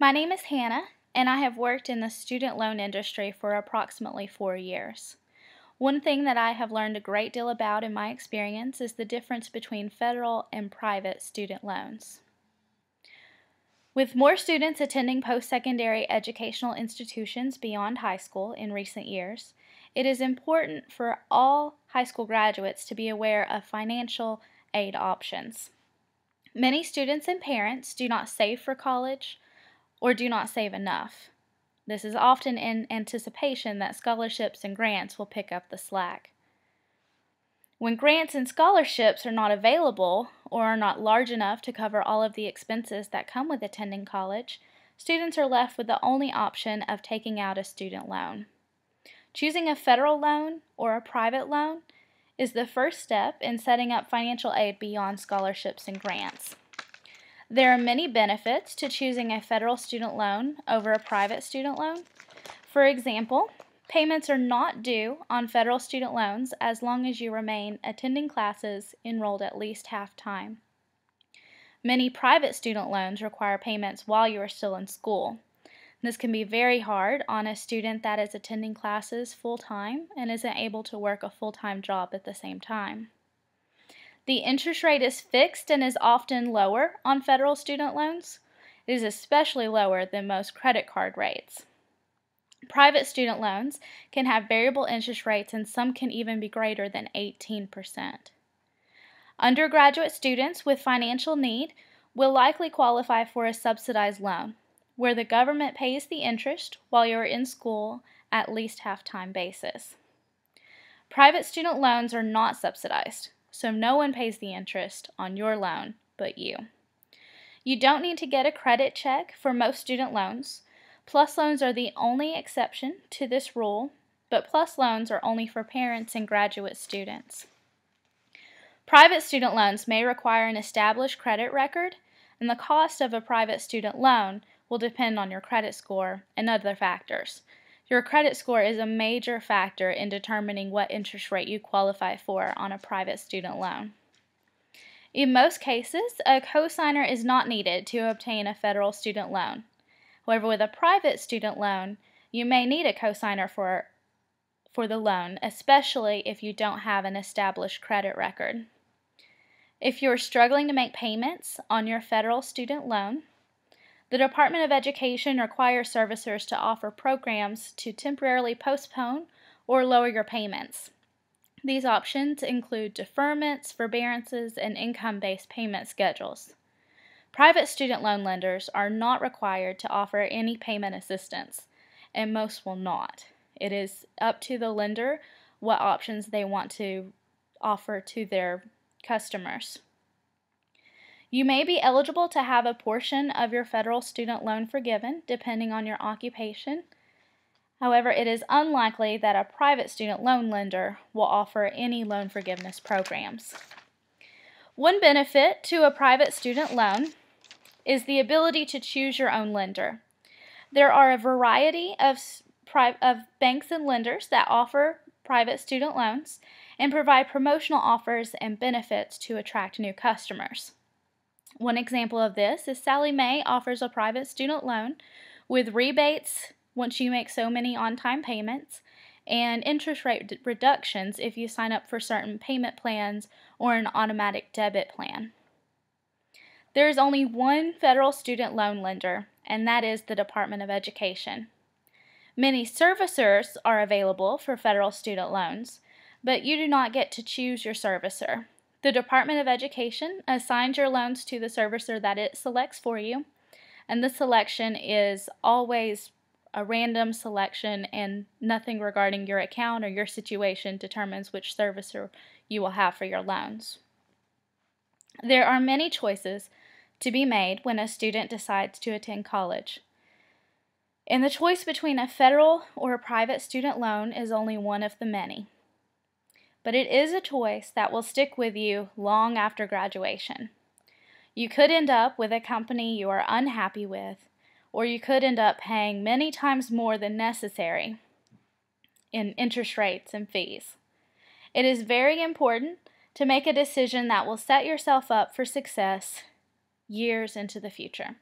My name is Hannah, and I have worked in the student loan industry for approximately 4 years. One thing that I have learned a great deal about in my experience is the difference between federal and private student loans. With more students attending post-secondary educational institutions beyond high school in recent years, it is important for all high school graduates to be aware of financial aid options. Many students and parents do not save for college or do not save enough. This is often in anticipation that scholarships and grants will pick up the slack. When grants and scholarships are not available or are not large enough to cover all of the expenses that come with attending college, students are left with the only option of taking out a student loan. Choosing a federal loan or a private loan is the first step in setting up financial aid beyond scholarships and grants. There are many benefits to choosing a federal student loan over a private student loan. For example, payments are not due on federal student loans as long as you remain attending classes enrolled at least half-time. Many private student loans require payments while you are still in school. This can be very hard on a student that is attending classes full-time and isn't able to work a full-time job at the same time. The interest rate is fixed and is often lower on federal student loans. It is especially lower than most credit card rates. Private student loans can have variable interest rates, and some can even be greater than 18%. Undergraduate students with financial need will likely qualify for a subsidized loan, where the government pays the interest while you are in school at least half-time basis. Private student loans are not subsidized, so no one pays the interest on your loan but you. You don't need to get a credit check for most student loans. PLUS loans are the only exception to this rule, but PLUS loans are only for parents and graduate students. Private student loans may require an established credit record, and the cost of a private student loan will depend on your credit score and other factors. Your credit score is a major factor in determining what interest rate you qualify for on a private student loan. In most cases, a cosigner is not needed to obtain a federal student loan. However, with a private student loan, you may need a cosigner for the loan, especially if you don't have an established credit record. If you're struggling to make payments on your federal student loan, the Department of Education requires servicers to offer programs to temporarily postpone or lower your payments. These options include deferments, forbearances, and income-based payment schedules. Private student loan lenders are not required to offer any payment assistance, and most will not. It is up to the lender what options they want to offer to their customers. You may be eligible to have a portion of your federal student loan forgiven, depending on your occupation. However, it is unlikely that a private student loan lender will offer any loan forgiveness programs. One benefit to a private student loan is the ability to choose your own lender. There are a variety of banks and lenders that offer private student loans and provide promotional offers and benefits to attract new customers. One example of this is Sallie Mae offers a private student loan with rebates once you make so many on-time payments and interest rate reductions if you sign up for certain payment plans or an automatic debit plan. There is only one federal student loan lender, and that is the Department of Education. Many servicers are available for federal student loans, but you do not get to choose your servicer. The Department of Education assigns your loans to the servicer that it selects for you, and the selection is always a random selection, and nothing regarding your account or your situation determines which servicer you will have for your loans. There are many choices to be made when a student decides to attend college, and the choice between a federal or a private student loan is only one of the many. But it is a choice that will stick with you long after graduation. You could end up with a company you are unhappy with, or you could end up paying many times more than necessary in interest rates and fees. It is very important to make a decision that will set yourself up for success years into the future.